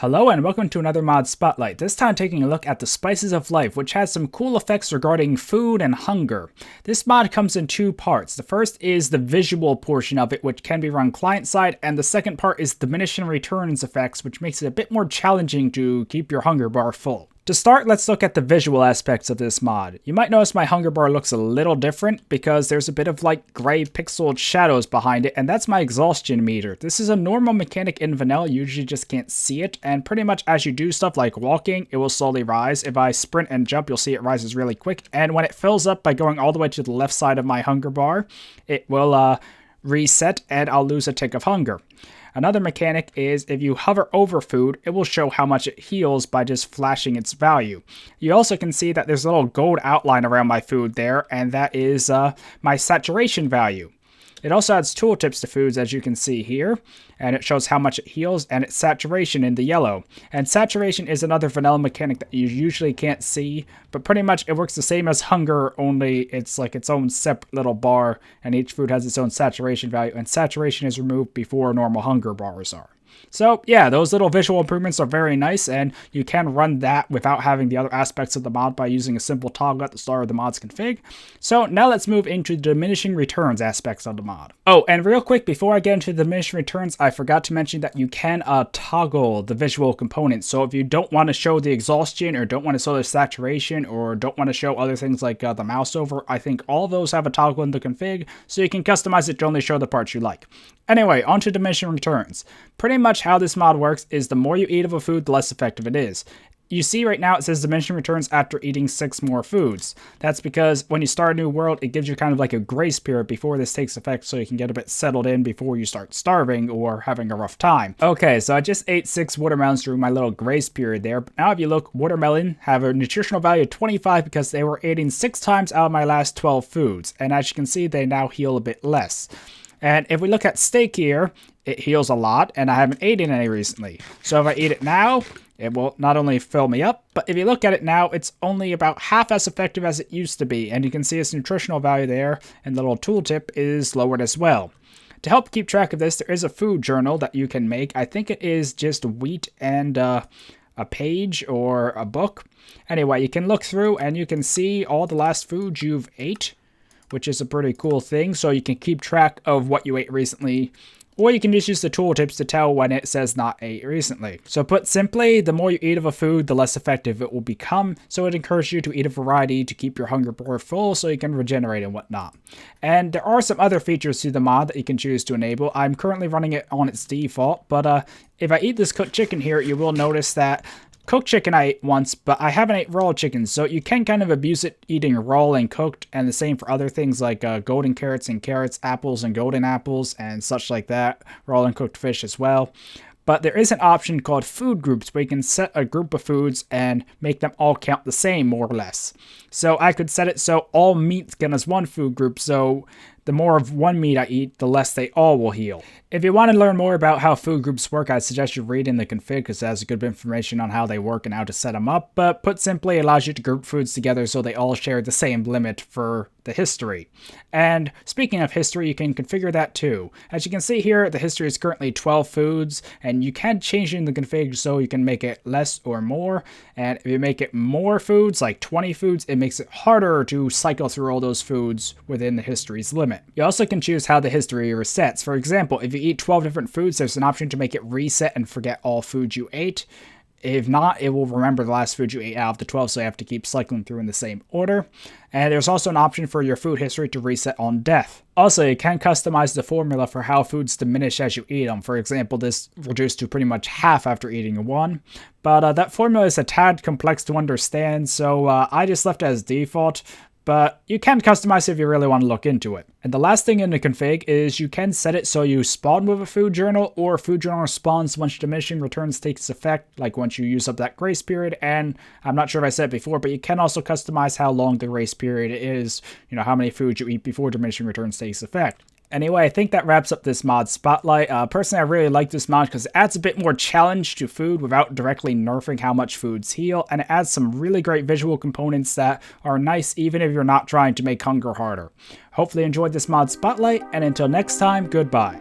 Hello and welcome to another mod spotlight, this time taking a look at the Spices of Life, which has some cool effects regarding food and hunger. This mod comes in two parts. The first is the visual portion of it, which can be run client-side, and the second part is Diminishing Returns effects, which makes it a bit more challenging to keep your hunger bar full. To start, let's look at the visual aspects of this mod. You might notice my hunger bar looks a little different because there's a bit of like gray pixeled shadows behind it, and that's my exhaustion meter. This is a normal mechanic in vanilla, you usually just can't see it, and pretty much as you do stuff like walking, it will slowly rise. If I sprint and jump, you'll see it rises really quick, and when it fills up by going all the way to the left side of my hunger bar, it will reset and I'll lose a tick of hunger. Another mechanic is if you hover over food, it will show how much it heals by just flashing its value. You also can see that there's a little gold outline around my food there, and that is my saturation value. It also adds tooltips to foods, as you can see here, and it shows how much it heals and its saturation in the yellow. And saturation is another vanilla mechanic that you usually can't see, but pretty much it works the same as hunger, only it's like its own separate little bar, and each food has its own saturation value, and saturation is removed before normal hunger bars are. So yeah, those little visual improvements are very nice, and you can run that without having the other aspects of the mod by using a simple toggle at the start of the mod's config. So now let's move into the diminishing returns aspects of the mod. Oh, and real quick, before I get into the diminishing returns, I forgot to mention that you can toggle the visual components. So if you don't want to show the exhaustion, or don't want to show the saturation, or don't want to show other things like the mouse over, I think all those have a toggle in the config, so you can customize it to only show the parts you like. Anyway, on to diminishing returns. Pretty much how this mod works is the more you eat of a food, the less effective it is. You see right now it says diminishing returns after eating 6 more foods. That's because when you start a new world, it gives you kind of like a grace period before this takes effect, so you can get a bit settled in before you start starving or having a rough time. Okay, so I just ate 6 watermelons during my little grace period there. But now if you look, watermelon have a nutritional value of 25 because they were eating 6 times out of my last 12 foods. And as you can see, they now heal a bit less. And if we look at steak here, it heals a lot, and I haven't eaten any recently. So if I eat it now, it will not only fill me up, but if you look at it now, it's only about half as effective as it used to be. And you can see its nutritional value there, and the little tooltip is lowered as well. To help keep track of this, there is a food journal that you can make. I think it is just wheat and a page or a book. Anyway, you can look through and you can see all the last foods you've ate, which is a pretty cool thing, so you can keep track of what you ate recently, or you can just use the tooltips to tell when it says not ate recently. So put simply, the more you eat of a food, the less effective it will become, so it encourages you to eat a variety to keep your hunger bar full so you can regenerate and whatnot. And there are some other features to the mod that you can choose to enable. I'm currently running it on its default, but if I eat this cooked chicken here, you will notice that cooked chicken I ate once, but I haven't ate raw chicken, so you can kind of abuse it eating raw and cooked, and the same for other things like golden carrots and carrots, apples and golden apples, and such like that, raw and cooked fish as well. But there is an option called food groups where you can set a group of foods and make them all count the same, more or less. So I could set it so all meat count as one food group, so the more of one meat I eat, the less they all will heal. If you want to learn more about how food groups work, I suggest you read in the config because it has good information on how they work and how to set them up, but put simply, it allows you to group foods together so they all share the same limit for the history. And speaking of history, you can configure that too. As you can see here, the history is currently 12 foods, and you can change it in the config so you can make it less or more. And if you make it more foods, like 20 foods, it makes it harder to cycle through all those foods within the history's limit. You also can choose how the history resets. For example, if you eat 12 different foods, there's an option to make it reset and forget all foods you ate. If not, it will remember the last food you ate out of the 12, so you have to keep cycling through in the same order. And there's also an option for your food history to reset on death. Also, you can customize the formula for how foods diminish as you eat them. For example, this reduced to pretty much half after eating one. But that formula is a tad complex to understand, so I just left it as default. But you can customize it if you really want to look into it. And the last thing in the config is you can set it so you spawn with a food journal, or a food journal spawns once diminishing returns takes effect, like once you use up that grace period. And I'm not sure if I said it before, but you can also customize how long the grace period is, you know, how many foods you eat before diminishing returns takes effect. Anyway, I think that wraps up this mod spotlight. Personally, I really like this mod because it adds a bit more challenge to food without directly nerfing how much foods heal, and it adds some really great visual components that are nice even if you're not trying to make hunger harder. Hopefully you enjoyed this mod spotlight, and until next time, goodbye.